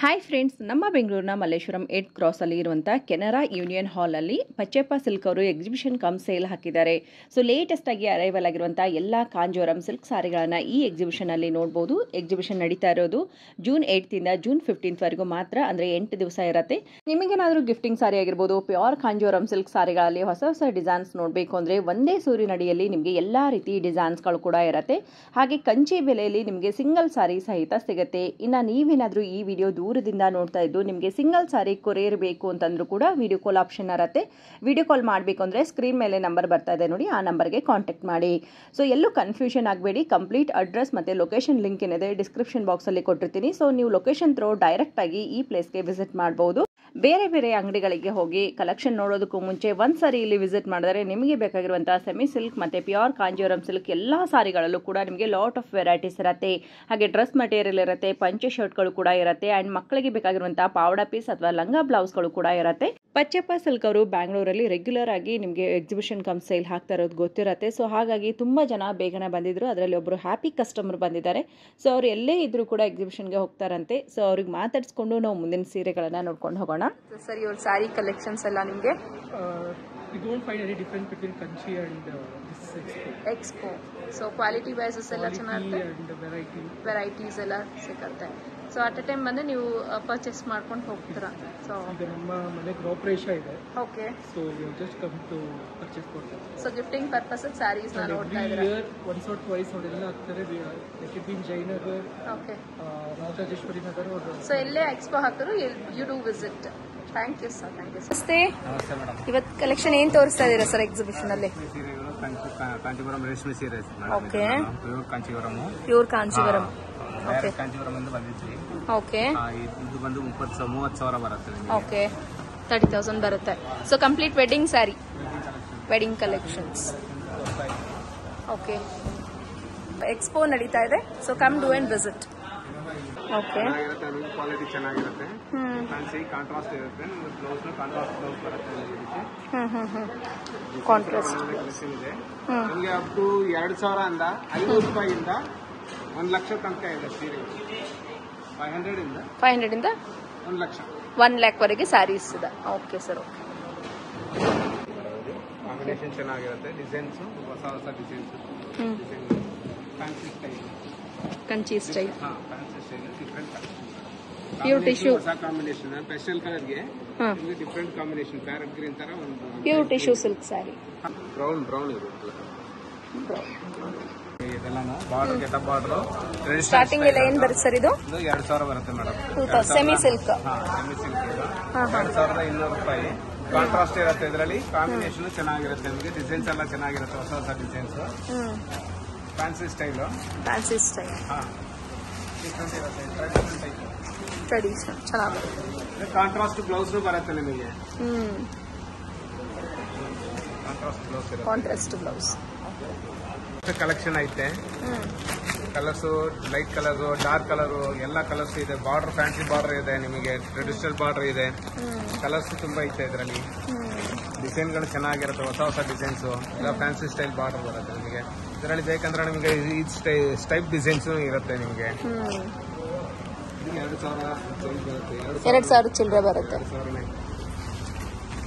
Hi friends, ನಮ್ಮ ಬೆಂಗಳೂರಿನ Malleshwaram 8th ಕ್ರಾಸಲ್ಲಿ ಇರುವಂಥ ಕೆನರಾ ಯೂನಿಯನ್ ಹಾಲಲ್ಲಿ ಪಚ್ಚೆಪ್ಪ ಸಿಲ್ಕ್ ಅವರು ಎಕ್ಸಿಬಿಷನ್ ಕಮ್ ಸೇಲ್ ಹಾಕಿದ್ದಾರೆ. ಸೊ ಲೇಟೆಸ್ಟ್ ಆಗಿ ಅರೈವಲ್ ಆಗಿರುವಂಥ ಎಲ್ಲ ಕಾಂಜೀವರಂ ಸಿಲ್ಕ್ ಸಾರಿಗಳನ್ನು ಈ ಎಕ್ಸಿಬಿಷನಲ್ಲಿ ನೋಡ್ಬೋದು. ಎಕ್ಸಿಬಿಷನ್ ನಡೀತಾ ಇರೋದು ಜೂನ್ 8th ಇಂದ ಜೂನ್ 15th ವರೆಗೂ ಮಾತ್ರ, ಅಂದರೆ 8 ದಿವಸ ಇರುತ್ತೆ. ನಿಮಗೇನಾದರೂ ಗಿಫ್ಟಿಂಗ್ ಸಾರಿ ಆಗಿರ್ಬೋದು, ಪ್ಯೂರ್ ಕಾಂಜೀವರಂ ಸಿಲ್ಕ್ ಸಾರಿಗಳಲ್ಲಿ ಹೊಸ ಹೊಸ ಡಿಸೈನ್ಸ್ ನೋಡಬೇಕು ಅಂದರೆ ಒಂದೇ ಸೂರಿನಡಿಯಲ್ಲಿ ನಿಮಗೆ ಎಲ್ಲ ರೀತಿ ಡಿಸೈನ್ಸ್ಗಳು ಕೂಡ ಇರುತ್ತೆ. ಹಾಗೆ ಕಂಚಿ ಬೆಲೆಯಲ್ಲಿ ನಿಮಗೆ ಸಿಂಗಲ್ ಸಾರಿ ಸಹಿತ ಸಿಗುತ್ತೆ. ಇನ್ನು ನೀವೇನಾದರೂ ಈ ವಿಡಿಯೋ ದೂರದಿಂದ ನೋಡ್ತಾ ಇದ್ದು ನಿಮಗೆ ಸಿಂಗಲ್ ಸಾರಿ ಕೊರಿಯರ್ ಬೇಕು ಅಂತಂದ್ರೂ ಕೂಡ ವಿಡಿಯೋ ಕಾಲ್ ಆಪ್ಷನ್ ಇರುತ್ತೆ. ವಿಡಿಯೋ ಕಾಲ್ ಮಾಡಬೇಕು ಅಂದರೆ ಸ್ಕ್ರೀನ್ ಮೇಲೆ ನಂಬರ್ ಬರ್ತಾ ಇದೆ ನೋಡಿ, ಆ ನಂಬರ್ಗೆ ಕಾಂಟ್ಯಾಕ್ಟ್ ಮಾಡಿ. ಸೊ ಎಲ್ಲೂ ಕನ್ಫ್ಯೂಷನ್ ಆಗಬೇಡಿ. ಕಂಪ್ಲೀಟ್ ಅಡ್ರೆಸ್ ಮತ್ತು ಲೊಕೇಶನ್ ಲಿಂಕ್ ಏನಿದೆ ಡಿಸ್ಕ್ರಿಪ್ಷನ್ ಬಾಕ್ಸಲ್ಲಿ ಕೊಟ್ಟಿರ್ತೀನಿ. ಸೊ ನೀವು ಲೊಕೇಶನ್ ಥ್ರೂ ಡೈರೆಕ್ಟ್ ಆಗಿ ಈ ಪ್ಲೇಸ್ಗೆ ವಿಸಿಟ್ ಮಾಡಬಹುದು. ಬೇರೆ ಬೇರೆ ಅಂಗಡಿಗಳಿಗೆ ಹೋಗಿ ಕಲೆಕ್ಷನ್ ನೋಡೋದಕ್ಕೂ ಮುಂಚೆ ಒಂದ್ಸರಿ ಇಲ್ಲಿ ವಿಸಿಟ್ ಮಾಡಿದ್ರೆ ನಿಮಗೆ ಬೇಕಾಗಿರುವಂತಹ ಸೆಮಿ ಸಿಲ್ಕ್ ಮತ್ತೆ ಪ್ಯೂರ್ ಕಾಂಜೀವರಂ ಸಿಲ್ಕ್ ಎಲ್ಲಾ ಸಾರಿಗಳಲ್ಲೂ ಕೂಡ ನಿಮಗೆ ಲಾಟ್ ಆಫ್ ವೆರೈಟೀಸ್ ಇರುತ್ತೆ. ಹಾಗೆ ಡ್ರೆಸ್ ಮಟೀರಿಯಲ್ ಇರುತ್ತೆ, ಪಂಚೆ ಶರ್ಟ್ಗಳು ಕೂಡ ಇರುತ್ತೆ, ಅಂಡ್ ಮಕ್ಕಳಿಗೆ ಬೇಕಾಗಿರುವಂತಹ ಪಾವಡಾ ಪೀಸ್ ಅಥವಾ ಲಂಗ ಬ್ಲೌಸ್ಗಳು ಕೂಡ ಇರುತ್ತೆ. ಪಚ್ಚೆಪ್ಪ ಸಿಲ್ಕ್ ಅವರು ಬ್ಯಾಂಗ್ಳೂರಲ್ಲಿ ರೆಗ್ಯುಲರ್ ಆಗಿ ನಿಮಗೆ ಎಕ್ಸಿಬಿಷನ್ ಕಮ್ ಸೇಲ್ ಹಾಕ್ತಾ ಇರೋದು ಗೊತ್ತಿರುತ್ತೆ. ಸೊ ಹಾಗಾಗಿ ತುಂಬಾ ಜನ ಬೇಗನೆ ಬಂದಿದ್ರು. ಅದರಲ್ಲಿ ಒಬ್ಬರು ಹ್ಯಾಪಿ ಕಸ್ಟಮರ್ ಬಂದಿದ್ದಾರೆ. ಸೊ ಅವ್ರು ಎಲ್ಲೇ ಇದ್ರು ಕೂಡ ಎಕ್ಸಿಬಿಷನ್ಗೆ ಹೋಗ್ತಾರಂತೆ. ಸೊ ಅವ್ರಿಗೆ ಮಾತಾಡಿಸ್ಕೊಂಡು ನಾವು ಮುಂದಿನ ಸೀರೆಗಳನ್ನ ನೋಡ್ಕೊಂಡು ಹೋಗೋಣ. ಸರ್, ಇವ್ರ ಸ್ಯಾರಿ ಕಲೆಕ್ಷನ್ಸ್ ಎಲ್ಲ ನಿಮಗೆ you don't find any difference between Kanchi and this expo. So quality wises ಎಲ್ಲ ಚೆನ್ನಾಗಿರುತ್ತೆ, and ವೆರೈಟೀಸ್ ಎಲ್ಲ ಸಿಗುತ್ತೆ. ಸೊ ಅಟ್ ಎ ಟೈಮ್ ಬಂದು ನೀವು ಪರ್ಚೇಸ್ ಮಾಡ್ಕೊಂಡು ಹೋಗ್ತೀರಾ. ಸೊ ಈಗ ನಮ್ಮ ಮನೆ ಗೃಹಪ್ರವೇಶ ಇದೆ. Okay. So you just come to purchase ಕೊಡ್ತಾರೆ. ಸೊ ಗಿಫ್ಟಿಂಗ್ ಪರ್ಪಸ್ ಸ್ಯಾರೀಸ್ ನ ನೋಡ್ತಾ ಇದ್ದೀರಾ. ಒನ್ಸ್ ಆರ್ ಟ್ವೈಸ್ ಅವರೆಲ್ಲ ಆಗ್ತಾರೆ. Like it been Jayanagar, okay, Rajarajeshwari Nagar. So ಎಲ್ಲೇ ಎಕ್ಸ್ಪೋ ಹಾಕಿದ್ರು you do visit. Thank you sir, thank you sir. Namaste. ಇವತ್ತು ಕಲೆಕ್ಷನ್ ಏನ್ ತೋರಿಸ್ತಾ ಇದ್ದೀರಾ ಸರ್ ಎಕ್ಸಿಬಿಷನ್ ಅಲ್ಲಿ? ಕಾಂಚೀವರಂ ರೇಷ್ಮೆ ಸೀರೆ. Okay, pure Kanjeevaram. Pure Kanjeevaram. Okay, Kanjeevaram ಇಂದ ಬಂದಿದ್ವಿ. ಓಕೆ, ಇದು ಬಂದು 30,000 ಬರುತ್ತೆ. ಓಕೆ, 30,000 ಬರುತ್ತೆ. So complete wedding sari, wedding collections. Okay, expo ನಡೀತಾ ಇದೆ. So come do and visit. Okay, quality ಚೆನ್ನಾಗಿರುತ್ತೆ. ಫ್ಯಾನ್ಸಿ ಕಾಂಟ್ರಾಸ್ಟ್ ಇರುತ್ತೆ. ಬ್ಲೌಸ್ ಕಾಂಟ್ರಾಸ್ಟ್ ಬ್ಲೌಸ್ ಬರುತ್ತೆ. ಕಾಂಟ್ರಾಸ್ಟ್ ಕಲೆಕ್ಷನ್ ಇದೆ ನಿಮಗೆ. ಅಪ್ ಟು 2,000 ಇಂದ 500 ರೂಪಾಯಿಯಿಂದ 1 ಲಕ್ಷ ತನಕ ಇದೆ ಸೀರೆ. 500 ಇಂದ 1 ಲಕ್ಷ, 1 lakh ವರೆಗೆ ಸ್ಯಾರೀಸ್ ಇದೆ. Okay sir, okay. ಕಾಂಬಿನೇಷನ್ ಚೆನ್ನಾಗಿರುತ್ತೆ. ಡಿಸೈನ್ಸ್ ಹೊಸ ಹೊಸ designs. Fancy style, Kanchi style, fancy style, different pure tissue, ಹೊಸ ಕಾಂಬಿನೇಷನ್. ಪೆಸ್ಟಲ್ ಕಲರ್ಗೆ ಡಿಫ್ರೆಂಟ್ ಕಾಂಬಿನೇಷನ್. ಪ್ಯಾರೆಟ್ ಗ್ರೀನ್ ತರ ಒಂದು pure tissue silk sari. Brown ಇರುತ್ತೆ ಇದೆಲ್ಲಾನು. ಬಾರ್ಡರ್ ಗೆಟ ಬಾರ್ಡರ್ ಸ್ಟಾರ್ಟಿಂಗ್ ಎಲ್ಲ ಏನ್ ಬರುತ್ತೆ ಸರ್? ಇದು 2,000 ಬರುತ್ತೆ madam. Semi silk. Semi silk 2,200 ರೂಪಾಯಿ. ಕಾಂಟ್ರಾಸ್ಟ್ ಇರುತ್ತೆ. ಇದರಲ್ಲಿ ಕಾಂಬಿನೇಷನ್ ಚೆನ್ನಾಗಿರುತ್ತೆ. ನಿಮಗೆ ಡಿಸೈನ್ಸ್ ಎಲ್ಲ ಚೆನ್ನಾಗಿರುತ್ತೆ, ಹೊಸ ಹೊಸ designs. Fancy style, fancy style, different ಇರುತ್ತೆ. ಟ್ರೆಡಿಷನಲ್ ಚೆನ್ನಾಗಿದೆ. ಕಾಂಟ್ರಾಸ್ಟ್ ಬ್ಲೌಸ್ ಬರುತ್ತೆ ನಿಮಗೆ. ಕಾಂಟ್ರಾಸ್ಟ್ ಬ್ಲೌಸ್ ಕಲೆಕ್ಷನ್ ಐತೆ. Colours, light colour, dark colour, ಎಲ್ಲ ಕಲರ್ಸ್ ಇದೆ. ಬಾರ್ಡರ್ ಫ್ಯಾನ್ಸಿ ಬಾರ್ಡರ್ ಇದೆ ನಿಮಗೆ. ಟ್ರೆಡಿಷನಲ್ ಬಾರ್ಡರ್ ಇದೆ. ಕಲರ್ಸ್ ತುಂಬಾ ಐತೆ ಇದರಲ್ಲಿ. ಡಿಸೈನ್ಗಳು ಚೆನ್ನಾಗಿರುತ್ತೆ, ಹೊಸ ಹೊಸ ಡಿಸೈನ್ಸ್. ಎಲ್ಲ ಫ್ಯಾನ್ಸಿ ಸ್ಟೈಲ್ ಬಾರ್ಡರ್ ಬರುತ್ತೆ ನಿಮಗೆ. ಇದರಲ್ಲಿ ಬೇಕಂದ್ರೆ ನಿಮಗೆ ಈ ಟೈಪ್ ಡಿಸೈನ್ಸ್ ಇರುತ್ತೆ ನಿಮಗೆ. 2,000 ಚಿಲ್ಲರೆ ಬರುತ್ತೆ.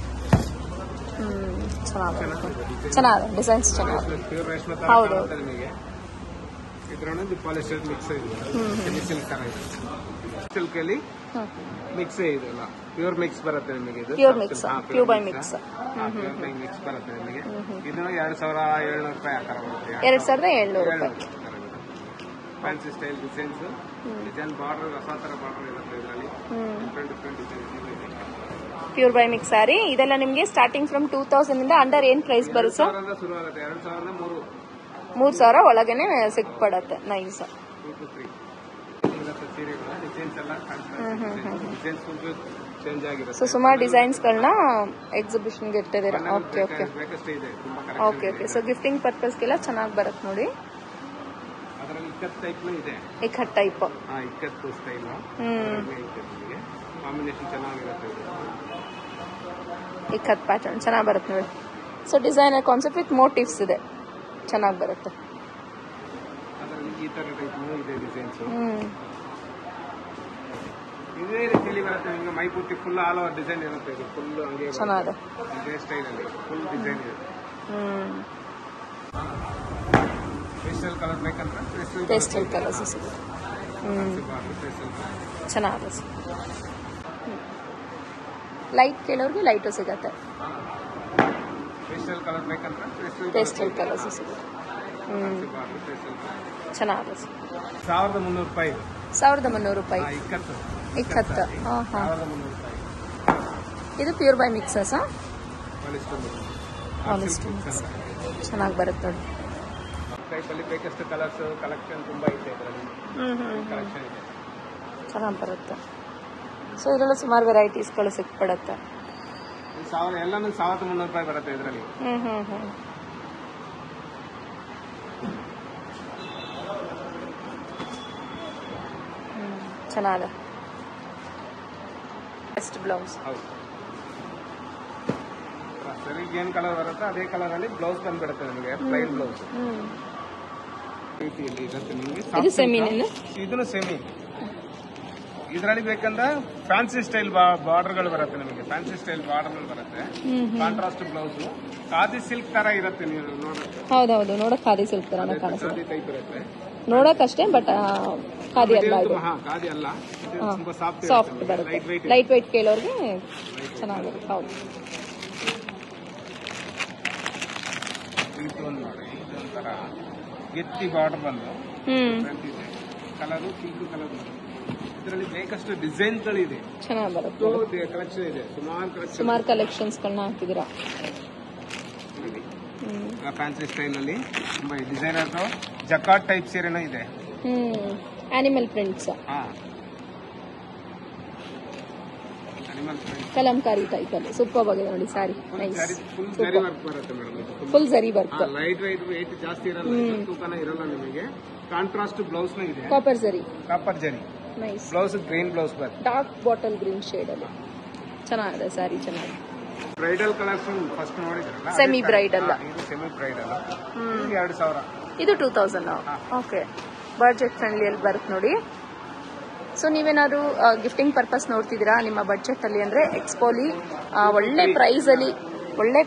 ಚೆನ್ನಾಗಿದೆ, ಡಿಸೈನ್ಸ್ ಚೆನ್ನಾಗಿದೆ. ಪ್ಯೂರ್ ರೇಷ್ಮೆ ನಿಮಗೆ. ಇದ್ರಲ್ಲಿ ಪಾಲಿಸ್ಟರ್ ಮಿಕ್ಸ್ ಇದೆ. ಸೆಮಿ ಸಿಲ್ಕ್ ತರ ಇದೆ. ಸಿಲ್ಕ್ ಅಲ್ಲಿ ಮಿಕ್ಸ್ ಇದೆಲ್ಲ ಪ್ಯೂರ್ ಮಿಕ್ಸ್ ಬರುತ್ತೆ ನಿಮಗೆ. ಇದು pure mix, pure by mix mix ಬರುತ್ತೆ ನಿಮಗೆ. ಇದು 2,700 ರೂಪಾಯಿ ಆ ತರ ಬರುತ್ತೆ. 2,700 ರೂಪಾಯಿ. Fancy style designs, design border ಹೊಸ ತರ ಬಾರ್ಡರ್ ಇರುತ್ತೆ ಇದರಲ್ಲಿ. Different design. Pure by mix sari. ಇದೆಲ್ಲ ನಿಮಗೆ ಸ್ಟಾರ್ಟಿಂಗ್ ಫ್ರಮ್ 2,000 ಇಂದ ಅಂಡರ್ ಏನ್ ಪ್ರೈಸ್ ಬರುತ್ತೆ ಸರ್? 2,000 ಶುರು ಆಗುತ್ತೆ. 3,000 ಒಳಗೇನೆ ಸಿಕ್ಬಿಡತ್ತೆ. ನೈಸ್. ಸೊ ಸುಮಾರು ಡಿಸೈನ್ಸ್ ಗಳನ್ನ ಎಕ್ಸಿಬಿಷನ್ ಗೆ ಇಟ್ಟಿದ್ದೀರಾ. Okay, okay, okay, okay. So gifting ಪರ್ಪಸ್ಗೆಲ್ಲ ಚೆನ್ನಾಗಿ ಬರುತ್ತೆ ನೋಡಿ. ಇಕ್ಕಟ್ ಟೈಪ್, ಇಕ್ಕತ್ ಪ್ಯಾಟರ್ನ್ ಚೆನ್ನಾಗಿ ಬರುತ್ತೆ ನೋಡಿ. So designer concept with motives ಇದೆ, ಚೆನ್ನಾಗಿ ಬರುತ್ತೆ. ಇದೇ ರೀತಿಯಲ್ಲಿ ಬರುತ್ತೆ ನಿಮಗೆ ಮೈ ಪೂರ್ತಿ ಫುಲ್ ಆಲ್ ಓವರ್ ಡಿಸೈನ್ ಇರುತ್ತೆ. ಇದು ಫುಲ್ ಹಂಗೆ ಚೆನ್ನಾಗಿದೆ. ಇದೇ ಸ್ಟೈಲ್ ಅಲ್ಲಿ ಫುಲ್ ಡಿಸೈನ್ ಇದೆ. ಪೇಸ್ಟಲ್ ಕಲರ್ ಬೇಕಂದ್ರೆ ಪೇಸ್ಟಲ್ ಕಲರ್ಸ್ ಸಿಗುತ್ತೆ. ಚೆನ್ನಾಗಿದೆ ಸರ್. ಲೈಟ್ ಕೇಳೋರಿಗೆ ಲೈಟು ಸಿಗತ್ತೆ. ಪೇಸ್ಟಲ್ ಕಲರ್ ಬೇಕಂದ್ರೆ ಪೇಸ್ಟಲ್ ಕಲರ್ಸ್ ಸಿಗುತ್ತೆ. ಚೆನ್ನಾಗಿದೆ ಸರ್. 1300 ರೂಪಾಯಿ. 1300 ರೂಪಾಯಿ. ಇಕ್ಕತ್ತು. ಹಾಂ ಹಾಂ. ಇದು pure by mixes. Polyester mix ಚೆನ್ನಾಗಿ ಬರುತ್ತೆ ನೋಡಿ. ಟೈಪಲ್ಲಿ ಬೇಕಷ್ಟು ಕಲರ್ಸ್ ಕಲೆಕ್ಷನ್ ತುಂಬ ಐತೆ ಇದರಲ್ಲಿ. ಕಲೆಕ್ಷನ್ ಇದೆ, ಚೆನ್ನಾಗಿ ಬರುತ್ತೆ. ಸೊ ಇದರಲ್ಲೂ ಸುಮಾರು ವೆರೈಟೀಸ್ಗಳು ಸಿಕ್ಬಿಡುತ್ತೆ. ಎಲ್ಲಾನು 1300 ರೂಪಾಯಿ ಬರುತ್ತೆ ಇದರಲ್ಲಿ. ಚೆನ್ನಾಗಿದೆ. Best blouse. ಹೌದು, ಸರಿಗೆ ಏನ್ ಕಲರ್ ಬರುತ್ತೆ ಅದೇ ಕಲರ್ ಅಲ್ಲಿ ಬ್ಲೌಸ್ ಬಂದ್ಬಿಡುತ್ತೆ ನಿಮಗೆ. ಪ್ಲೈನ್ ಬ್ಲೌಸ್ ಇರುತ್ತೆ ನಿಮಗೆ. ಇದು ಸೆಮಿನ, ಇದನ್ನು ಸೆಮಿ. ಇದರಲ್ಲಿ ಬೇಕಂದ್ರೆ ಫ್ಯಾನ್ಸಿ ಸ್ಟೈಲ್ ಬಾರ್ಡರ್ಗಳು ಬರುತ್ತೆ ನಿಮಗೆ. ಫ್ಯಾನ್ಸಿ ಸ್ಟೈಲ್ ಬಾರ್ಡರ್ಗಳು ಬರುತ್ತೆ. ಕಾಂಟ್ರಾಸ್ಟ್ ಬ್ಲೌಸ್ ಖಾದಿ ಸಿಲ್ಕ್ ತರ ಇರುತ್ತೆ. ನೀವು ನೋಡಕ್ಕೆ ಹೌದೌದು, ನೋಡಕ್ ಖಾದಿ ಸಿಲ್ಕ್ ತರ ಕಾಣಿಸುತ್ತೆ. ಖಾದಿ ಟೈಪ್ ಇರುತ್ತೆ ನೋಡಕ್ಕಷ್ಟೇ, ಬಟ್ ಖಾದಿ ಅಲ್ಲ ಇದು. ಖಾದಿ ಅಲ್ಲ, ತುಂಬಾ ಸಾಫ್ಟ್ ಬರುತ್ತೆ. ಲೈಟ್ ವೈಟ್ ಕೇಳೋರಿಗೆ ಚೆನ್ನಾಗಿರುತ್ತೆ. ಹೌದು. ನೋಡಿ, ಇದೊಂಥರ ಎತ್ತಿ ಬಾರ್ಡರ್ ಬಂದು ಕಲರು ಪಿಂಕ್ ಕಲರ್ ಬರುತ್ತೆ. ಇದರಲ್ಲಿ ಬೇಕಷ್ಟು ಡಿಸೈನ್ಗಳಿದೆ, ಚೆನ್ನಾಗಿ ಬರುತ್ತೆ. ಕಲೆಕ್ಷನ್ ಇದೆ, ಸುಮಾರು ಕಲೆಕ್ಷನ್ಸ್ಗಳನ್ನ ಹಾಕಿದ್ದೀರಾ. ಫ್ಯಾನ್ಸಿ ಸ್ಟೈಲ್ ಅಲ್ಲಿ ತುಂಬಾ ಡಿಸೈನರ್ ಜಕಾರ್ಡ್ ಟೈಪ್ ಸೀರೆನೂ ಇದೆ. Animal prints, animal print, Kalamkari type ಅಲ್ಲಿ ಸೂಪರ್ ಆಗಿದೆ ನೋಡಿ ಸ್ಯಾರಿ. ಫುಲ್ ಜರಿ ವರ್ಕ್ ಬರುತ್ತೆ ಮೇಡಮ್. ಫುಲ್ ಜರಿ ವರ್ಕ್. ಲೈಟ್ ವೆಯ್ಟ್ ಜಾಸ್ತಿ ಇರಲ್ಲ, ತೂಕನ ಇರಲ್ಲ ನಿಮಗೆ. ಕಾಂಟ್ರಾಸ್ಟ್ ಬ್ಲೌಸ್ ನ ಇದೆ, ಕಾಪರ್ ಜರಿ. ಕಾಪರ್ ಜರಿ ನೈಸ್. ಬ್ಲೌಸ್ ಗ್ರೀನ್ ಬ್ಲೌಸ್ ಬರುತ್ತೆ, ಡಾರ್ಕ್ ಬಾಟಲ್ ಗ್ರೀನ್ ಶೇಡ್ ಅಲ್ಲಿ ಚೆನ್ನಾಗಿದೆ ಸ್ಯಾರಿ. ಚೆನ್ನಾಗಿದೆ. ಬ್ರೈಡಲ್ ಕಲರ್ಸ್ ಫಸ್ಟ್ ನೋಡಿದ್ರಲ್ಲ, ಸೆಮಿ ಬ್ರೈಡಲ್. ಇದು ಸೆಮಿ ಬ್ರೈಡಲ್. 2000. ಇದು 2000. ಓಕೆ, ಬಡ್ಜೆಟ್ ಫ್ರೆಂಡ್ಲಿ ಅಲ್ಲಿ ಬರುತ್ತೆ ನೋಡಿ. ಸೊ ನೀವೇನಾದ್ರು ಗಿಫ್ಟಿಂಗ್ ಪರ್ಪಸ್ ನೋಡ್ತಿದ್ದೀರಾ ನಿಮ್ಮ ಬಡ್ಜೆಟ್ ಅಲ್ಲಿ ಅಂದ್ರೆ ಎಕ್ಸ್ಪೋಲಿ ಒಳ್ಳೆ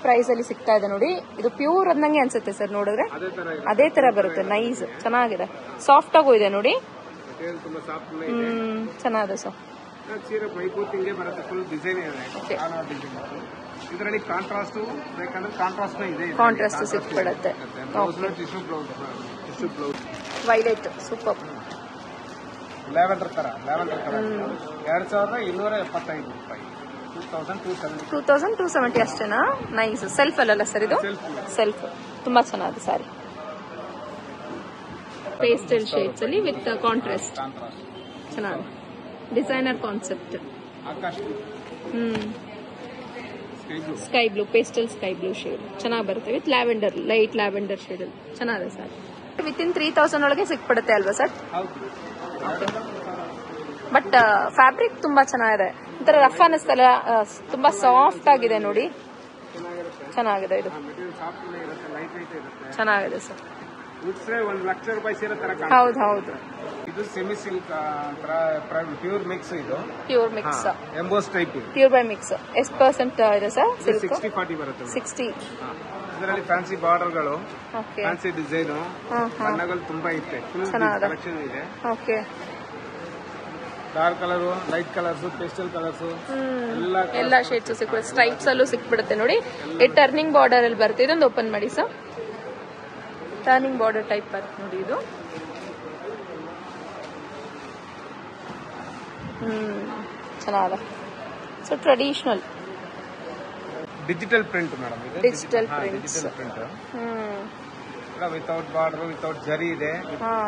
ಪ್ರೈಸ್ ಅಲ್ಲಿ ಸಿಗ್ತಾ ಇದೆ ನೋಡಿ. ಇದು ಪ್ಯೂರ್ ಅಂದಂಗೆ ಅನ್ಸುತ್ತೆ ಸರ್ ನೋಡಿದ್ರೆ. ಅದೇ ತರ ಬರುತ್ತೆ. ನೈಸ್, ಚೆನ್ನಾಗಿದೆ. ಸಾಫ್ಟ್ ಆಗು ಇದೆ ನೋಡಿ. ಚೆನ್ನಾಗಿದೆ ಸರ್. ಸೀರೆ ಮೈಪೂರ್ತಿಂಗೆ ಬರುತ್ತೆ, ಫುಲ್ ಡಿಸೈನ್ ಇದೆ. ಇದರಲ್ಲಿ ಕಾಂಟ್ರಾಸ್ಟ್ ಬೇಕಂದ್ರೆ ಕಾಂಟ್ರಾಸ್ಟ್ ಇದೆ, ಕಾಂಟ್ರಾಸ್ಟ್ ಸಿಕ್ಬಿಡುತ್ತೆ. Violet super. ಲ್ಯಾವೆಂಡರ್ ತರ 2275 ರೂಪಾಯಿ. 2270 ಅಷ್ಟೇನಾ? ನೈಸ್. ಸೆಲ್ಫ್ ಅಲ್ಲ ಸರ್ ಇದು? ಸೆಲ್ಫ್. ತುಂಬಾ ಚೆನ್ನಾಗಿದೆ ಸ್ಯಾರಿ. ಪೇಸ್ಟಲ್ ಶೇಡ್ಸ್ ಅಲ್ಲಿ ವಿತ್ ಕಾಂಟ್ರಾಸ್ಟ್. ಚೆನ್ನಾಗಿದೆ. Designer concept. Sky blue, pastel sky blue shade ಚೆನ್ನಾಗಿ ಬರುತ್ತೆ with lavender, light lavender shade ಅಲ್ಲಿ ಚೆನ್ನಾಗಿದೆ ಸರ್. ವಿತಿನ್ 3000 ಒಳಗೆ ಸಿಕ್ಬಿಡುತ್ತೆ ಅಲ್ವಾ ಸರ್? ಬಟ್ ಫ್ಯಾಬ್ರಿಕ್ ತುಂಬಾ ಚೆನ್ನಾಗಿದೆ. ಒಂಥರ ರಫ್ ಅನ್ನಿಸ್ತಲ್ಲ, ತುಂಬಾ ಸಾಫ್ಟ್ ಆಗಿದೆ ನೋಡಿ. ಚೆನ್ನಾಗಿದೆ ಇದು. ಚೆನ್ನಾಗಿದೆ ಸರ್. ಹೌದು ಹೌದು. ಇದು ಸೆಮಿ ಸಿಲ್ಕ್ ಪ್ಯೂರ್ ಮಿಕ್ಸ್. ಇದು pure mix, emboss type. Pure by mix. ಎಷ್ಟು ಪರ್ಸೆಂಟ್ ಇದೆ ಸರ್? 60-40 ಬರುತ್ತೆ. 60. ಇದರಲ್ಲಿ ಫ್ಯಾನ್ಸಿ ಬಾರ್ಡರ್ಗಳು, ಫ್ಯಾನ್ಸಿ ಡಿಸೈನ್, ಬಣ್ಣಗಳು ತುಂಬಾ ಇದೆ. ಫುಲ್ ಕಲೆಕ್ಷನ್ ಇದೆ. Okay. Dark colour, light colours, pastel colours ಎಲ್ಲ ಶೇಡ್ಸ್ ಸಿಕ್ಬಿಡುತ್ತೆ. ಸ್ಟ್ರೈಪ್ಸ್ ಅಲ್ಲೂ ಸಿಕ್ಬಿಡುತ್ತೆ ನೋಡಿ. ಈ ಟರ್ನಿಂಗ್ ಬಾರ್ಡರ್ ಅಲ್ಲಿ ಬರುತ್ತೆ. ಇದೊಂದು ಓಪನ್ ಮಾಡಿ ಸರ್. ಟರ್ನಿಂಗ್ ಬಾರ್ಡರ್ ಟೈಪ್ ಬರುತ್ತೆ ನೋಡಿ ಇದು. ಚೆನ್ನಾಗಿದೆ. So traditional digital print madam. ಇದು digital prints. Without border, without zari ಇದೆ,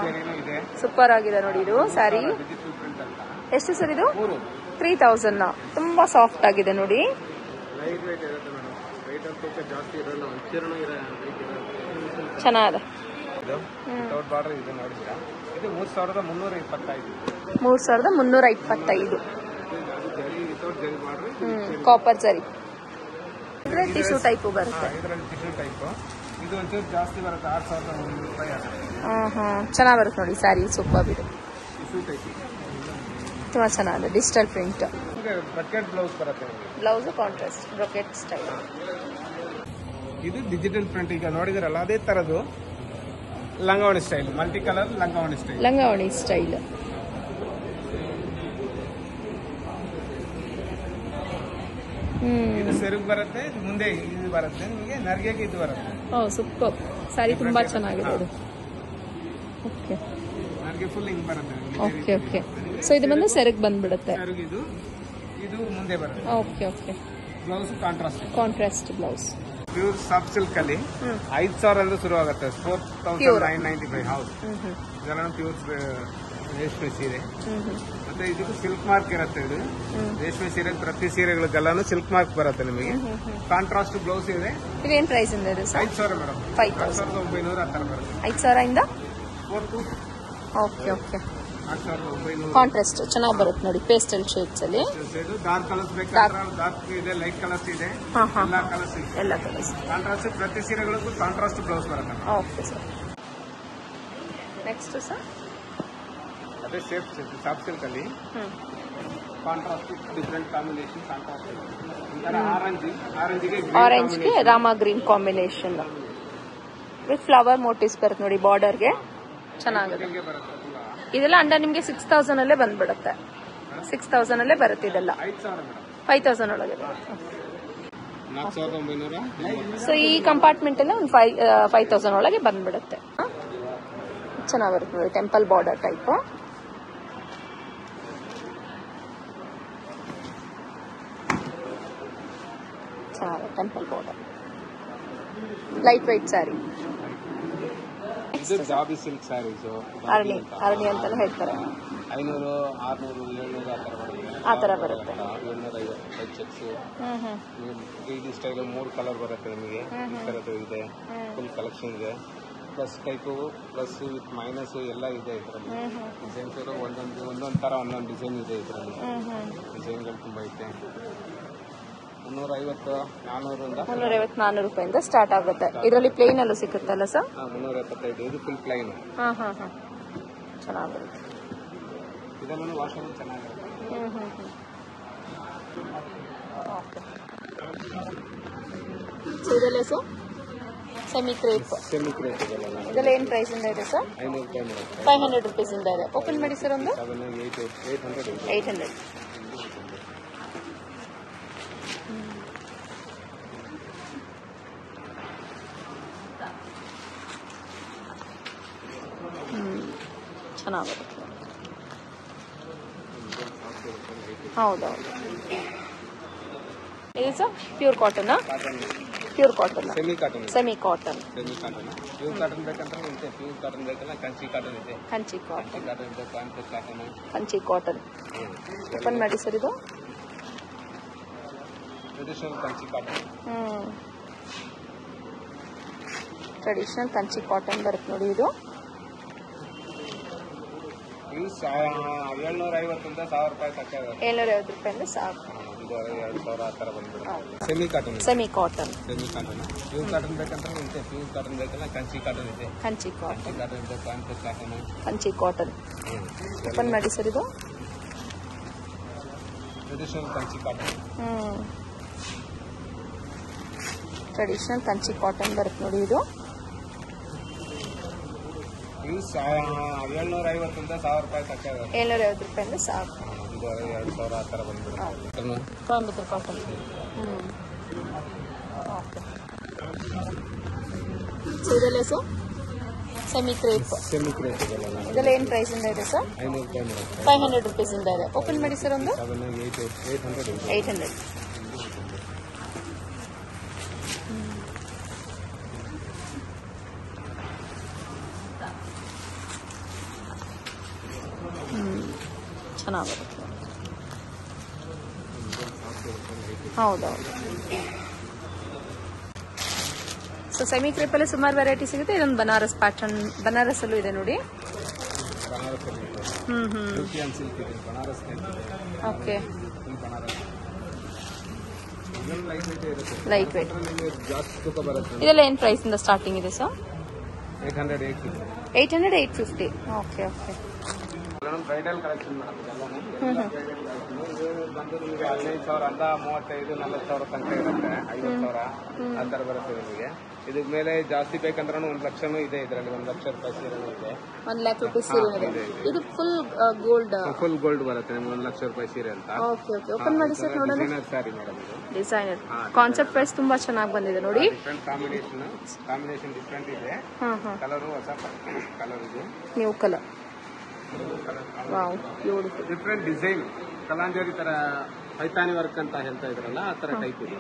ಜರಿನೂ ಇದೆ. ಸೂಪರ್ ಆಗಿದೆ ನೋಡಿ ಇದು ಸ್ಯಾರಿ. ಡಿಜಿಟಲ್ ಪ್ರಿಂಟ್ ಅಂತ. ಎಷ್ಟು ಸರ್ ಇದು? 3000. ತುಂಬಾ ಸಾಫ್ಟ್ ಆಗಿದೆ ನೋಡಿ. ಲೈಟ್ ವೇಟ್ ಇರುತ್ತೆ ಮೇಡಮ್. ವೇಟ್ ತೂಕ ಜಾಸ್ತಿ ಇರಲ್ಲ, ಒಂಚೂರು ಇರಲ್ಲ. ಚೆನ್ನಾಗಿದೆ. ಇದು ವಿತೌಟ್ ಬಾರ್ಡರ್ ಇದೆ ನೋಡಿದ್ರಾ? ಇದು 3325. 3325. ಜರಿ ವಿತೌಟ್ ಜರಿ ಬಾರ್ಡರ್, ಕಾಪರ್ ಜರಿ. ಇದರಲ್ಲಿ ಟಿಶ್ಯೂ ಟೈಪ್ ಬರುತ್ತೆ. ಇದರಲ್ಲಿ ಟಿಶ್ಯೂ ಟೈಪ್. ಇದು ಒಂಚೂರು ಜಾಸ್ತಿ ಬರುತ್ತೆ, 6300 ರೂಪಾಯಿ ಆಗುತ್ತೆ. ಚೆನ್ನಾಗಿ ಬರುತ್ತೆ ನೋಡಿ ಸ್ಯಾರಿ. ಸೂಪರ್ ಇದೆ. ಟಿಶ್ಯೂ ಟೈಪ್ ತುಂಬ ಚೆನ್ನಾಗಿದೆ ಡಿಜಿಟಲ್ ಪ್ರಿಂಟ್. ಬ್ರಕೆಟ್ ಬ್ಲೌಸ್ ಬರುತ್ತೆ. Blouse contrast brocade style. ಇದು ಡಿಜಿಟಲ್ ಪ್ರಿಂಟ್ ಈಗ ನೋಡಿದ್ರಲ್ಲ ಅದೇ ತರದ್ದು langavani style, multi colour langavani style. Langavani style. ಇದು ಸೆರಗು ಬರುತ್ತೆ, ಮುಂದೆ ಇದು ಬರುತ್ತೆ, ನಿಮಗೆ ನರ್ಗೆಗೆ ಇದು ಬರುತ್ತೆ. ಸೂಪರ್ ಸಾರಿ ತುಂಬಾ ಚೆನ್ನಾಗಿದೆ ಇದು. ಓಕೆ ನರ್ಗೆ ಫುಲ್ ಹಿಂಗ್ ಬರುತ್ತೆ. Okay okay. ಸೊ ಇದು ಬಂದು ಸೆರಗ್ ಬಂದ್ಬಿಡುತ್ತೆ. ಸೆರಗು ಇದು ಮುಂದೆ ಬರುತ್ತೆ. Okay okay. Blouse contrast blouse. Pure soft silk ಅಲ್ಲಿ 5,000 ಅಂತ ಶುರು ಆಗುತ್ತೆ. 4,995. ಹೌದು, ಇದೆಲ್ಲ ಪ್ಯೂರ್ ರೇಷ್ಮೆ ಸೀರೆ. ಮತ್ತೆ ಇದಕ್ಕೂ ಸಿಲ್ಕ್ ಮಾರ್ಕ್ ಇರುತ್ತೆ. ಇದು ರೇಷ್ಮೆ ಸೀರೆ ಪ್ರತಿ ಸೀರೆಗಳಿಗೆಲ್ಲಾನು ಸಿಲ್ಕ್ ಮಾರ್ಕ್ ಬರುತ್ತೆ ನಿಮಗೆ. ಕಾಂಟ್ರಾಸ್ಟ್ ಬ್ಲೌಸ್ ಇದೆ. ಇದೇನ್ ಪ್ರೈಸ್ ಇಂದ ಇದೆ ಸರ್? 5,000 ಮೇಡಮ್. 5,900 ಆ ತರ ಬರುತ್ತೆ. 5,000 ಇಂದ 4,2. Okay okay. 4,900. ಕಾಂಟ್ರಾಸ್ಟ್ ಚೆನ್ನಾಗಿ ಬರುತ್ತೆ ನೋಡಿ, ಪೇಸ್ಟಲ್ ಶೇಡ್ಸ್ ಅಲ್ಲಿ. ಡಾರ್ಕ್ ಕಲರ್ಸ್ ಬೇಕಾದ್ರೆ ಡಾರ್ಕ್ ಇದೆ, ಲೈಟ್ ಕಲರ್ಸ್ ಇದೆ, ಎಲ್ಲಾ ಕಲರ್ಸ್ ಇದೆ. ಎಲ್ಲ ಕಲರ್ಸ್ ಕಾಂಟ್ರಾಸ್ಟ್ ಪ್ರತಿ ಸೀರೆಗಳಿಗೂ ಕಾಂಟ್ರಾಸ್ಟ್ ಬ್ಲೌಸ್ ಬರುತ್ತೆ. Okay sir. ನೆಕ್ಸ್ಟ್ ಸರ್ ಅದೇ ಸೇಫ್ ಸಾಫ್ಟ್ ಸಿಲ್ಕ್ ಅಲ್ಲಿ ಕಾಂಟ್ರಾಸ್ಟ್ ಡಿಫರೆಂಟ್ ಕಾಂಬಿನೇಷನ್. ಕಾಂಟ್ರಾಸ್ಟ್ ಆರೆಂಜ್ಗೆ Rama green combination with flower motifs ಬರುತ್ತೆ ನೋಡಿ ಬಾರ್ಡರ್ಗೆ. ಚೆನ್ನಾಗಿದೆ. ಇದೆಲ್ಲ ಅಂಡರ್ ನಿಮಗೆ 6,000 ಅಲ್ಲೇ ಬಂದ್ಬಿಡುತ್ತೆ. 6,000 ಅಲ್ಲೇ ಬರುತ್ತೆ ಇದೆಲ್ಲ. 5,000 ಒಳಗೆ. 4,900. ಸೊ ಈ ಕಂಪಾರ್ಟ್ಮೆಂಟ್ ಎಲ್ಲ ಒಂದು 5,000 ಒಳಗೆ ಬಂದ್ಬಿಡುತ್ತೆ. ಚೆನ್ನಾಗಿ ಬರುತ್ತೆ ನೋಡಿ, ಟೆಂಪಲ್ ಬಾರ್ಡರ್ ಟೈಪ್. ಚೆನ್ನಾಗಿದೆ temple border. Light white sari. ಇದು ಜಾಬಿ ಸಿಲ್ಕ್ ಸ್ಯಾರೀಸ್. ಅರಣಿ ಅಂತೆಲ್ಲ ಹೇಳ್ತಾರೆ. 500, 600, 700 ಆ ತರ ಬರುತ್ತೆ. 750 ಚೆಕ್ಸ್. 3D ಸ್ಟೈಲ್ 3 ಕಲರ್ ಬರುತ್ತೆ ನಿಮಗೆ. ಈ ತರದ್ದು ಇದೆ, ಫುಲ್ ಕಲೆಕ್ಷನ್ ಇದೆ. Plus type plus with minus ಎಲ್ಲ ಇದೆ ಇದರಲ್ಲಿ. ಡಿಸೈನ್ಸ್ ಒಂದೊಂದು ತರ ಒಂದೊಂದು ಡಿಸೈನ್ ಇದೆ ಇದರಲ್ಲಿ. ಡಿಸೈನ್ಗಳು ತುಂಬಾ ಇದೆ. 350, 400 ರೂಪಾಯಿಂದ ಸ್ಟಾರ್ಟ್ ಆಗುತ್ತೆ. ಇದರಲ್ಲಿ ಪ್ಲೇನ್ ಅಲ್ಲೂ ಸಿಕ್ಕುತ್ತಲ್ಲ ಸರ್? 375. ಇದು ಫುಲ್ ಪ್ಲೈನ್. ಚೆನ್ನಾಗಿರುತ್ತೆ. ಇದೆಲ್ಲ ವಾಷ್ ಚೆನ್ನಾಗಿರುತ್ತೆ. ಇದೆಲ್ಲ ಸರ್ ಸೆಮಿ ಕ್ರೇಪ್. ಇದೆಲ್ಲ ಏನ್ ಪ್ರೈಸ್ ಇಂದ ಇದೆ ಸರ್? 500 ರೂಪೀಸ್ ಇಂದ ಇದೆ. ಓಪನ್ ಮಾಡಿ ಸರ್ ಒಂದು. 800. ಚೆನ್ನಾಗಿರುತ್ತೆ. ಹೌದೌದು. ಇದು sir pure cotton. Pure cotton. Semi cotton. Pure cotton ಬೇಕಂದ್ರೆ ಪ್ಯೂರ್ ಕಾಟನ್ ಬೇಕಲ್ಲ, ಕಂಚಿ ಕಾಟನ್ ಇದೆ. Kanchi cotton. Cotton. Kanchi cotton. Open ಮಾಡಿ ಸರ್ ಇದು. Traditional Kanchi cotton. Traditional Kanchi cotton ಬರುತ್ತೆ ನೋಡಿ ಇದು. 750 1000 ರೂಪಾಯಿ ತಕ್ಕ. 750 ರೂಪಾಯಿಂದ ಸಾಕು. ಇದು 2,000 ಆ ಥರ ಬಂದ್ಬಿಡುತ್ತೆ. Semi cotton. ಪ್ಯೂರ್ ಕಾಟನ್ ಬೇಕಂದ್ರೆ ಪ್ಯೂರ್ ಕಾಟನ್ ಬೇಕಲ್ಲ, ಕಂಚಿ ಕಾಟನ್ ಇದೆ. ಕಂಚಿ ಕಾಟನ್ ಇದೆ, ಕಾಟನ್. ಕಂಚಿ ಕಾಟನ್. ಓಪನ್ ಮಾಡಿ ಸರ್ ಇದು. Traditional Kanchi cotton. Traditional Kanchi cotton ಬರುತ್ತೆ ನೋಡಿ ಇದು. 750 1000 ರೂಪಾಯಿ ತಕ್ಕ. 750 ರೂಪಾಯಿಂದ ಸಾಕು. ಇದು 2,000 ಆ ಥರ ಬಂದ್ಬಿಡುತ್ತೆ. ಕೋಯಂಬತ್ತೂರು ಕಾಟನ್. ಓಕೆ. ಇದೆಲ್ಲ ಸರ್ ಸೆಮಿ ಕ್ರೇಪ್. ಇದೆಲ್ಲ ಏನ್ ಪ್ರೈಸ್ ಇಂದ ಇದೆ ಸರ್? 500 ರೂಪೀಸ್ ಇಂದ ಇದೆ. ಓಪನ್ ಮಾಡಿ ಸರ್ ಒಂದು. 800. ಚೆನ್ನಾಗಿರುತ್ತೆ. ಹೌದೌದು. ಸೊ ಸೆಮಿ ಕ್ರೇಪಲ್ಲಿ ಸುಮಾರು ವೆರೈಟಿ ಸಿಗುತ್ತೆ. ಇದೊಂದು ಬನಾರಸ್ ಪ್ಯಾಟರ್ನ್, ಬನಾರಸ್ ಅಲ್ಲೂ ಇದೆ ನೋಡಿ. ಓಕೆ. Light weight. ಇದೆಲ್ಲ ಏನ್ ಪ್ರೈಸ್ ಇಂದ ಸ್ಟಾರ್ಟಿಂಗ್ ಇದೆ sir? 800, 850. Okay okay. Bridal collection madam ಇದು ಬಂದು ನಿಮಗೆ 15,000 ಅಂತ 35,000-40,000 ತನಕ ಇರುತ್ತೆ. 50,000 ಆ ಥರ ಬರುತ್ತೆ ನಿಮಗೆ. ಇದಕ್ಕೆ ಮೇಲೆ ಜಾಸ್ತಿ ಬೇಕಂದ್ರೆ 1 ಲಕ್ಷನೂ ಇದೆ. ಇದರಲ್ಲಿ 1 ಲಕ್ಷ ರೂಪಾಯಿ ಸೀರೆನೂ ಇದೆ. 1 lakh rupees ಸೀರೆ ಇದೆ. ಇದು ಫುಲ್ ಗೋಲ್ಡ್ ಬರುತ್ತೆ ನಿಮ್ಗೆ 1 ಲಕ್ಷ ರೂಪಾಯಿ ಸೀರೆ ಅಂತ. ಓಪನ್ ಮಾಡಿ ಸರ್ ನೋಡೋಣ. ಡಿಸೈನರ್ ಸ್ಯಾರಿ ಮೇಡಮ್ ಇದು. ಡಿಸೈನರ್ ಕಾನ್ಸೆಪ್ಟ್ ವೈಸ್ ತುಂಬಾ ಚೆನ್ನಾಗಿ ಬಂದಿದೆ ನೋಡಿ. ಡಿಫರೆಂಟ್ ಕಾಂಬಿನೇಷನ್ ಡಿಫರೆಂಟ್ ಇದೆ. ಕಲರ್ ಹೊಸ ಕಲರ್ ಇದೆ. New colour. Wow beautiful. Different design ಕಲಾಂಜರಿ ತರ ಪೈತಾನಿ ವರ್ಕ್ ಅಂತ ಹೇಳ್ತಾ ಇದ್ರಲ್ಲ ಆ ತರ ಟೈಪ್ ಇದೆ.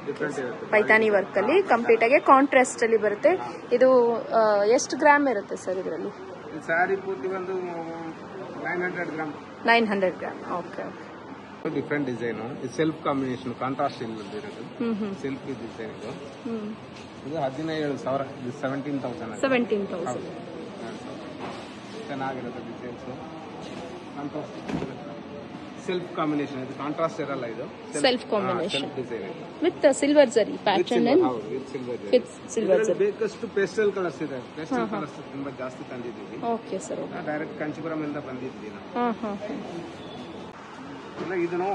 ಡಿಫರೆಂಟ್ ಇರುತ್ತೆ. ಪೈತಾನಿ ವರ್ಕ್ ಅಲ್ಲಿ ಕಂಪ್ಲೀಟ್ ಆಗಿ ಕಾಂಟ್ರಾಸ್ಟ್ ಅಲ್ಲಿ ಬರುತ್ತೆ. ಇದು ಎಷ್ಟು ಗ್ರಾಮ್ ಇರುತ್ತೆ ಸರ್ ಇದರಲ್ಲಿ? ಈ ಸ್ಯಾರಿ ಪೂರ್ತಿ ಒಂದು 900 gram. 900 gram. Okay. Different design. ಇದು ಸೆಲ್ಫ್ ಕಾಂಬಿನೇಷನ್ ಕಾಂಟ್ರಾಸ್ಟ್ ಇರೋದು. ಸೆಲ್ಫ್ ಡಿಸೈನ್ ಇದು. ಇದು 17,000. ಇದು 17,000. ಚೆನ್ನಾಗಿರುತ್ತೆ ಡಿಸೈನ್ಸ್. ಸೆಲ್ಫ್ ಕಾಂಬಿನೇಷನ್ ಇದು ಕಾಂಟ್ರಾಸ್ಟ್ ಇರಲ್ಲ. ಇದು self combination design with silver zari pattern and with silver zari. ಬೇಕಷ್ಟು ಪೇಸ್ಟಲ್ ಕಲರ್ಸ್ ಇದೆ. ಪೇಸ್ಟಲ್ ಕಲರ್ಸ್ ತುಂಬಾ ಜಾಸ್ತಿ ತಂದಿದ್ದೀವಿ. Okay sir. ಡೈರೆಕ್ಟ್ ಕಾಂಚೀಪುರಂ ಇಂದ ಬಂದಿದ್ದೀವಿ ನಾವು. ಇಲ್ಲ ಇದನ್ನು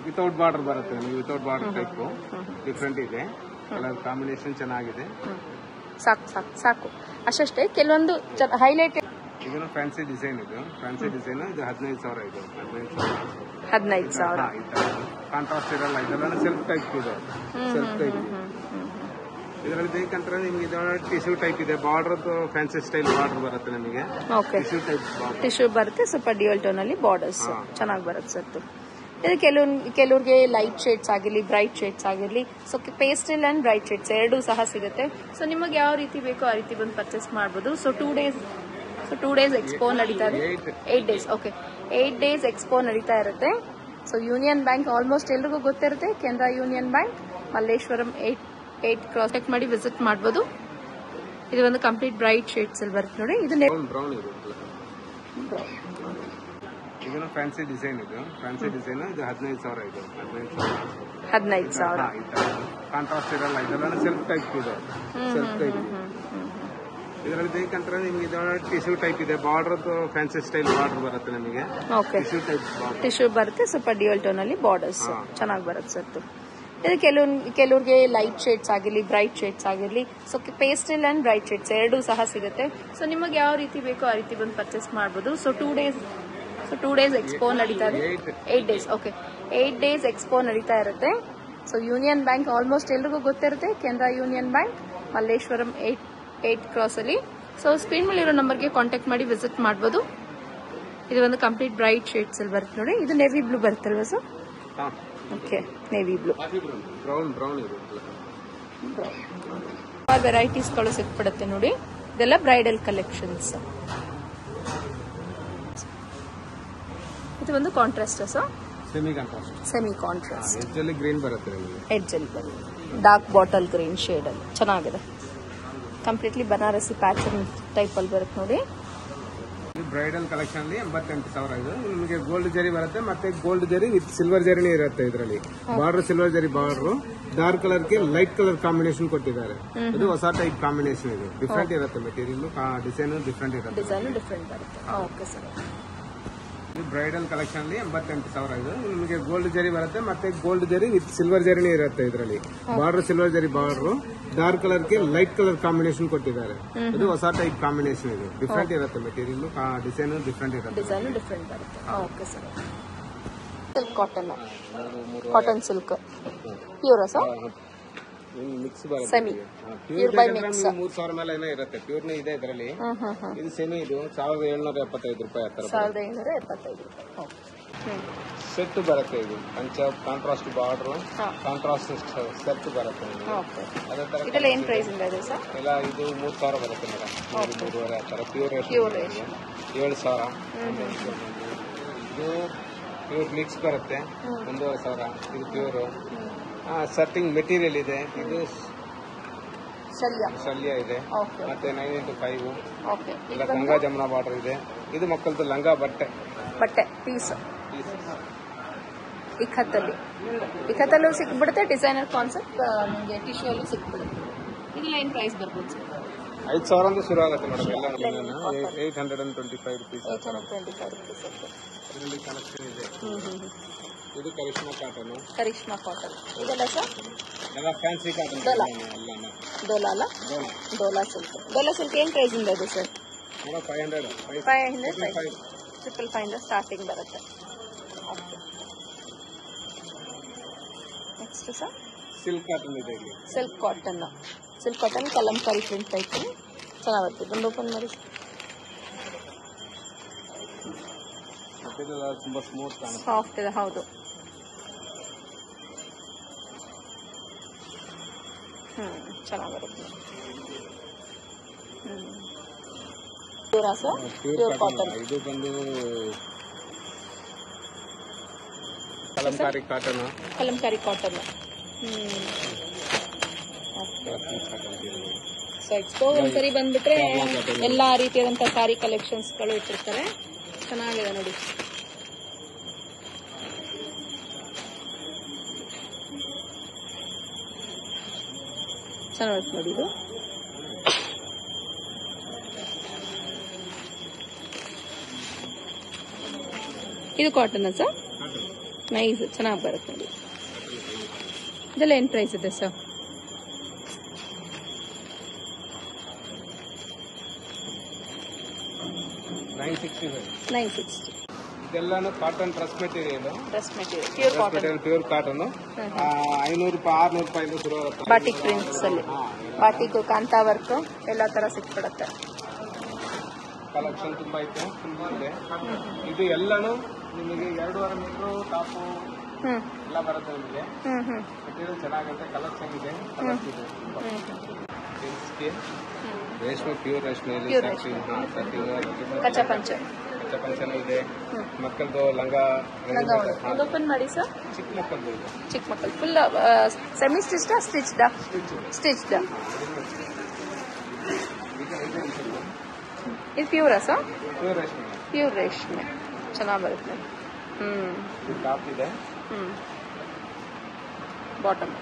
ವಿತೌಟ್ ಬಾರ್ಡರ್ ಬರುತ್ತೆ. ನಿಮಗೆ ವಿತೌಟ್ ಬಾರ್ಡರ್ ಟೈಪ್ ಡಿಫರೆಂಟ್ ಇದೆ. ಕಲರ್ ಕಾಂಬಿನೇಷನ್ ಚೆನ್ನಾಗಿದೆ. ಸಾಕು ಅಷ್ಟೇ. ಕೆಲವೊಂದು ಹೈಲೈಟ್. ಇದನ್ನು ಫ್ಯಾನ್ಸಿ ಡಿಸೈನ್. ಇದು 15,000. ಇದು 15,000. ಕಾಂಟ್ರಾಸ್ಟ್ ಇರಲ್ಲ. ಇದೆಲ್ಲ ಸೆಲ್ಫ್ ಟೈಪ್ ಇದೆ. ಸೆಲ್ಫ್ ಟೈಪ್ ಇದರಲ್ಲಿ ಬೇಕಂದ್ರೆ ನಿಮ್ಗೆ ಟಿಶ್ಯೂ ಟೈಪ್ ಇದೆ. ಬಾರ್ಡರ್ ಫ್ಯಾನ್ಸಿ ಸ್ಟೈಲ್ ಬಾರ್ಡರ್ ಬರುತ್ತೆ ನಮಗೆ. ಟಿಶ್ಯೂ ಟೈಪ್ ಟಿಶ್ಯೂ ಬರುತ್ತೆ. ಸ್ವಲ್ಪ ಡ್ಯುಯಲ್ ಟೋನ್ ಅಲ್ಲಿ ಬಾರ್ಡರ್ಸ್ ಚೆನ್ನಾಗಿ ಬರುತ್ತೆ ಸರ್. ಇದು ಕೆಲವ್ರಿಗೆ ಲೈಟ್ ಶೇಡ್ಸ್ ಆಗಿರ್ಲಿ ಬ್ರೈಟ್ ಶೇಡ್ಸ್ ಆಗಿರ್ಲಿ. So pastel and bright shades ಎರಡೂ ಸಹ ಸಿಗುತ್ತೆ. ಸೊ ನಿಮಗೆ ಯಾವ ರೀತಿ ಬೇಕೋ ಆ ರೀತಿ ಬಂದು ಪರ್ಚೇಸ್ ಮಾಡಬಹುದು. ಸೊ 2 days ಎಕ್ಸ್ಪೋ ನಡೀತಾ ಇದೆ. 8 days. ಓಕೆ. 8 days ಎಕ್ಸ್ಪೋ ನಡೀತಾ ಇರುತ್ತೆ. ಸೊ ಯೂನಿಯನ್ ಬ್ಯಾಂಕ್ ಆಲ್ಮೋಸ್ಟ್ ಎಲ್ರಿಗೂ ಗೊತ್ತಿರುತ್ತೆ. Canara union bank Malleshwaram 8 cross check ಮಾಡಿ ವಿಸಿಟ್ ಮಾಡಬಹುದು. ಇದು ಒಂದು ಕಂಪ್ಲೀಟ್ ಬ್ರೈಟ್ ಶೇಡ್ಸ್ ಅಲ್ಲಿ ಬರುತ್ತೆ ನೋಡಿ. ಇದು ಬ್ರೌನ್ ಇರುತ್ತೆ. ಇದನ್ನು ಫ್ಯಾನ್ಸಿ ಡಿಸೈನ್. ಇದು 15,000. ಇದು 15,000. ಕಾಂಟ್ರಾಸ್ಟ್ ಇರಲ್ಲ. ಇದೆಲ್ಲ ಸೆಲ್ಫ್ ಟೈಪ್ ಇದೆ. ಸೆಲ್ಫ್ ಟೈಪ್ ಇದರಲ್ಲಿ ಬೇಕಂದ್ರೆ ನಿಮ್ಗೆ ಟಿಶ್ಯೂ ಟೈಪ್ ಇದೆ. ಬಾರ್ಡರ್ ಫ್ಯಾನ್ಸಿ ಸ್ಟೈಲ್ ಬಾರ್ಡರ್ ಬರುತ್ತೆ ನಮಗೆ. ಟಿಶ್ಯೂ ಬರುತ್ತೆ. ಸ್ವಲ್ಪ ಡ್ಯುಯಲ್ ಟೋನ್ ಅಲ್ಲಿ ಬಾರ್ಡರ್ಸ್ ಚೆನ್ನಾಗಿ ಬರುತ್ತೆ ಸರ್. ಇದು ಕೆಲವ್ರಿಗೆ ಲೈಟ್ ಶೇಡ್ಸ್ ಆಗಿರ್ಲಿ ಬ್ರೈಟ್ ಶೇಡ್ಸ್ ಆಗಿರ್ಲಿ. So pastel and bright shades ಎರಡೂ ಸಹ ಸಿಗುತ್ತೆ. ಸೊ ನಿಮಗೆ ಯಾವ ರೀತಿ ಬೇಕೋ ಆ ರೀತಿ ಬಂದು ಪರ್ಚೇಸ್ ಮಾಡಬಹುದು. ಸೊ 2 days ಎಕ್ಸ್ಪೋ ನಡೀತಾ ಇದೆ. 8 days. ಓಕೆ. 8 days ಎಕ್ಸ್ಪೋ ನಡೀತಾ ಇರುತ್ತೆ. ಸೊ ಯೂನಿಯನ್ ಬ್ಯಾಂಕ್ ಆಲ್ಮೋಸ್ಟ್ ಎಲ್ರಿಗೂ ಗೊತ್ತಿರುತ್ತೆ. Canara union bank Malleshwaram 8 cross ಅಲ್ಲಿ. ಸೊ ಸ್ಕ್ರೀನ್ ಮೇಲೆ ಇರೋ ನಂಬರ್ಗೆ ಕಾಂಟ್ಯಾಕ್ಟ್ ಮಾಡಿ ವಿಸಿಟ್ ಮಾಡಬಹುದು. ಇದು ಒಂದು ಕಂಪ್ಲೀಟ್ ಬ್ರೈಟ್ ಶೇಡ್ಸ್ ಅಲ್ಲಿ ಬರುತ್ತೆ ನೋಡಿ. ಇದು ನೇವಿ ಬ್ಲೂ ಬರುತ್ತಲ್ವಾ sir? Okay. Navy blue. Brown varieties ಗಳು ಸಿಕ್ಬಿಡುತ್ತೆ ನೋಡಿ. ಇದೆಲ್ಲ ಬ್ರೈಡಲ್ ಕಲೆಕ್ಷನ್ಸ್. ಇದು ಒಂದು contrast sir. Semi contrast. Edge ಅಲ್ಲಿ ಗ್ರೀನ್ ಬರುತ್ತೆ. ಎಡ್ಜ್ ಅಲ್ಲಿ ಬರುತ್ತೆ. ಡಾರ್ಕ್ ಬಾಟಲ್ ಗ್ರೀನ್ ಶೇಡ್ ಅಲ್ಲಿ ಚೆನ್ನಾಗಿದೆ. ಕಂಪ್ಲೀಟ್ಲಿ ಬನಾರಸಿ ಪ್ಯಾಟರ್ನ್ ಟೈಪ್ ಅಲ್ಲಿ ಬರುತ್ತೆ ನೋಡಿ. ಬ್ರೈಡಲ್ ಕಲೆಕ್ಷನ್ ಅಲ್ಲಿ 88,000. ಇದು ನಿಮಗೆ ಗೋಲ್ಡ್ ಜರಿ ಬರುತ್ತೆ. ಮತ್ತೆ ಗೋಲ್ಡ್ ಜರಿ ವಿತ್ ಸಿಲ್ವರ್ ಜರಿನೇ ಇರುತ್ತೆ. ಇದರಲ್ಲಿ border silver zari border dark ಕಲರ್ಗೆ ಲೈಟ್ ಕಲರ್ ಕಾಂಬಿನೇಷನ್ ಕೊಟ್ಟಿದ್ದಾರೆ. ಇದು ಹೊಸ ಟೈಪ್ ಕಾಂಬಿನೇಷನ್. ಇದು ಡಿಫರೆಂಟ್ ಇರುತ್ತೆ. ಮೆಟೀರಿಯಲ್ ಡಿಸೈನ್ ಡಿಫರೆಂಟ್ ಇರುತ್ತೆ. Okay sir. ಬ್ರೈಡಲ್ ಕಲೆಕ್ಷನ್ ಅಲ್ಲಿ 88,000. ಇದು ನಿಮಗೆ ಗೋಲ್ಡ್ ಜರಿ ಬರುತ್ತೆ. ಮತ್ತೆ ಗೋಲ್ಡ್ ಜರಿ ವಿತ್ ಸಿಲ್ವರ್ ಜರಿನೇ ಇರುತ್ತೆ. ಇದರಲ್ಲಿ border silver zari border dark ಕಲರ್ಗೆ ಲೈಟ್ ಕಲರ್ ಕಾಂಬಿನೇಷನ್ ಕೊಟ್ಟಿದ್ದಾರೆ. ಇದು ಹೊಸ ಟೈಪ್ ಕಾಂಬಿನೇಷನ್. ಇದು ಡಿಫರೆಂಟ್ ಇರುತ್ತೆ. ಮೆಟೀರಿಯಲ್ ಡಿಸೈನ್ ಡಿಫರೆಂಟ್ ಇರುತ್ತೆ. Okay sir. Silk cotton silk pure sir. Mix ಬರುತ್ತೆ. ಸೆಮಿ ಪ್ಯೂರ್ 3,000 ಮೇಲೆ ಏನೋ ಇರುತ್ತೆ. ಪ್ಯೂರ್ನೇ ಇದೆ ಇದರಲ್ಲಿ. ಇದು ಸೆಮಿ. ಇದು 1,775 ರೂಪಾಯಿ. 1,775 ರೂಪಾಯಿ. ಸೆಟ್ ಬರುತ್ತೆ. ಇದು ಕಾಂಟ್ರಾಸ್ಟ್ ಬಾರ್ಡರ್ ಕಾಂಟ್ರಾಸ್ಟ್ ಸೆಟ್ ಬರುತ್ತೆ. ಅದೇ ತರ ಇದೆಲ್ಲ ಏನ್ ಪ್ರೈಸ್ ಇದೆ ಸರ್? ಇಲ್ಲ ಇದು 3,000 ಬರುತ್ತೆ ಮೇಡಮ್. 3,500 ಆ ತರ ಪ್ಯೂರ್ 7,000. ಇದು ಪ್ಯೂರ್ ಮಿಕ್ಸ್ ಬರುತ್ತೆ 1,500. ಇದು ಪ್ಯೂರ್ ಸರ್ಟಿಂಗ್ ಮೆಟೀರಿಯಲ್ ಇದೆ. ಇದು ಶಲ್ಯ ಇದೆ. ಮತ್ತೆ 9x5 ಇಲ್ಲ ಗಂಗಾ ಜಮುನಾ ಬಾರ್ಡರ್ ಇದೆ. ಇದು ಮಕ್ಕಳದ್ದು ಲಂಗ ಬಟ್ಟೆ ಪೀಸ್. ಇಕ್ಕತ್ತಲ್ಲೂ ಸಿಕ್ಬಿಡುತ್ತೆ. ಡಿಸೈನರ್ ಕಾನ್ಸೆಪ್ಟ್ ನಿಮಗೆ ಟಿಶ್ಯೂ ಅಲ್ಲೂ ಸಿಕ್ಬಿಡುತ್ತೆ. ಇದೆಲ್ಲ ಏನು ಪ್ರೈಸ್ ಬರ್ಬೋದು ಸರ್? 5,000 ಅಂತ ಶುರು ಆಗುತ್ತೆ ಮೇಡಮ್ ಎಲ್ಲ 825 ರುಪೀಸ್ 825 ರುಪೀಸ್. ಇದರಲ್ಲಿ ಕಲೆಕ್ಷನ್ ಇದೆ. ಇದು ಕರಿಷ್ಮಾ ಕಾಟನ್. ಕರಿಷ್ಮಾ ಕಾಟನ್ ಇದೆಲ್ಲ ಸರ್ ಎಲ್ಲ ಫ್ಯಾನ್ಸಿ ಕಾಟನ್ ಡೋಲಾ. ಎಲ್ಲ ಡೋಲಾ ಅಲ್ಲ, ಡೋಲಾ ಸಿಲ್ಕ್. ಡೋಲಾ ಸಿಲ್ಕ್ ಏನು ಪ್ರೈಸ್ ಇಂದ ಇದೆ ಸರ್? 500 500 ಸ್ಟಾರ್ಟಿಂಗ್ ಬರುತ್ತೆ. ನೆಕ್ಸ್ಟ್ ಸರ್ ಸಿಲ್ಕ್ ಕಾಟನ್ ಇದೆ ಇಲ್ಲಿ. Silk cotton Kalamkari print type ಚೆನ್ನಾಗಿರುತ್ತೆ. ಒಂದು ಓಪನ್ ಮಾಡಿ. ತುಂಬಾ ಸ್ಮೂತ್ ಕಾಣುತ್ತೆ, ಸಾಫ್ಟ್ ಇದೆ. ಹೌದು, ಚೆನ್ನಾಗಿರುತ್ತೆ. ಪ್ಯೂರಾ ಸರ್? Pure cotton. ಇದು ಬಂದು Kalamkari cotton. Kalamkari cotton. So expo ಒಂದ್ಸರಿ ಬಂದ್ಬಿಟ್ರೆ ಎಲ್ಲಾ ರೀತಿಯಾದಂತಹ ಸಾರಿ ಕಲೆಕ್ಷನ್ಸ್ ಗಳು ಇಟ್ಟಿರ್ತಾರೆ. ಚೆನ್ನಾಗಿದೆ ನೋಡಿ. ಚೆನ್ನಾಗಿರುತ್ತೆ ನೋಡಿ. ಇದು ಕಾಟನ್ ಸರ್? ನೈಸ್, ಚೆನ್ನಾಗಿ ಬರುತ್ತೆ ನೋಡಿ. ಇದೆಲ್ಲ ಏನು ಪ್ರೈಸ್ ಇದೆ ಸರ್? 960. ಇದೆಲ್ಲಾನು cotton dress material. Pure cotton. 500 ರೂಪಾಯಿ 600 ರೂಪಾಯಿಂದ ಶುರು ಆಗುತ್ತೆ. ಬಾಟಿಕ್ ಪ್ರಿಂಟ್ಸ್ ಅಲ್ಲಿ ಬಾಟಿಕ್, ಕಾಂತಾ ವರ್ಕ್ ಎಲ್ಲ ತರ ಸಿಕ್ಬಿಡುತ್ತೆ. ಕಲೆಕ್ಷನ್ ತುಂಬಾ ಐತೆ, ತುಂಬಾ ಇದೆ. ಇದು ಎಲ್ಲಾನು ನಿಮಗೆ 2.5 ಮೀಟರ್ ಟಾಪು ಎಲ್ಲ ಬರುತ್ತೆ. ನಿಮಗೆ ಮೆಟೀರಿಯಲ್ ಚೆನ್ನಾಗುತ್ತೆ, ಕಲೆಕ್ಷನ್ ಇದೆ. ರೇಷ್ಮೆ, ಪ್ಯೂರ್ ರೇಷ್ಮೆ, ಕಚ್ಚಾ ಪಂಚ ಇದೆ. ಮಕ್ಕಳದು ಲಂಗ ಓಪನ್ ಮಾಡಿ ಸರ್. ಚಿಕ್ಕ ಮಕ್ಕಳದು ಇದೆ. ಚಿಕ್ಕ ಮಕ್ಕಳು ಫುಲ್ ಸೆಮಿ ಸ್ಟಿಚ್ಡಾ ಸ್ಟಿಚ್ಡಾ? ಇದು ಪ್ಯೂರಾ ಸರ್? ಪ್ಯೂರ್ ರೇಷ್ಮೆ ಚೆನ್ನಾಗಿ ಬರುತ್ತೆ. ಟಾಪ್ ಇದೆ. ಬಾಟಮ್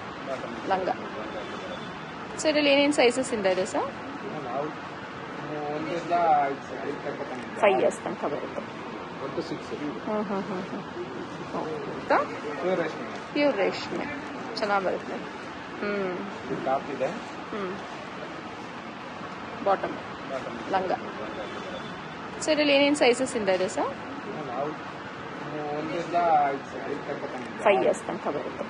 ಲಂಗ. ಸೊ ಇದರಲ್ಲಿ ಏನೇನು ಸೈಜಸ್ ಇಂದ ಇದೆ ಸರ್? 5 ಇಯರ್ಸ್ ತನಕ ಬರುತ್ತೆ. ಪ್ಯೂರ್ ರೇಷ್ಮೆ ಚೆನ್ನಾಗಿ ಬರುತ್ತೆ. ಟಾಪ್ ಇದೆ. ಬಾಟಮ್ ಲಂಗ. ಸೊ ಇದರಲ್ಲಿ ಏನೇನು ಸೈಜಸ್ ಇಂದ ಇದೆ ಸರ್? 5 ಇಯರ್ಸ್ ತನಕ ಬರುತ್ತೆ.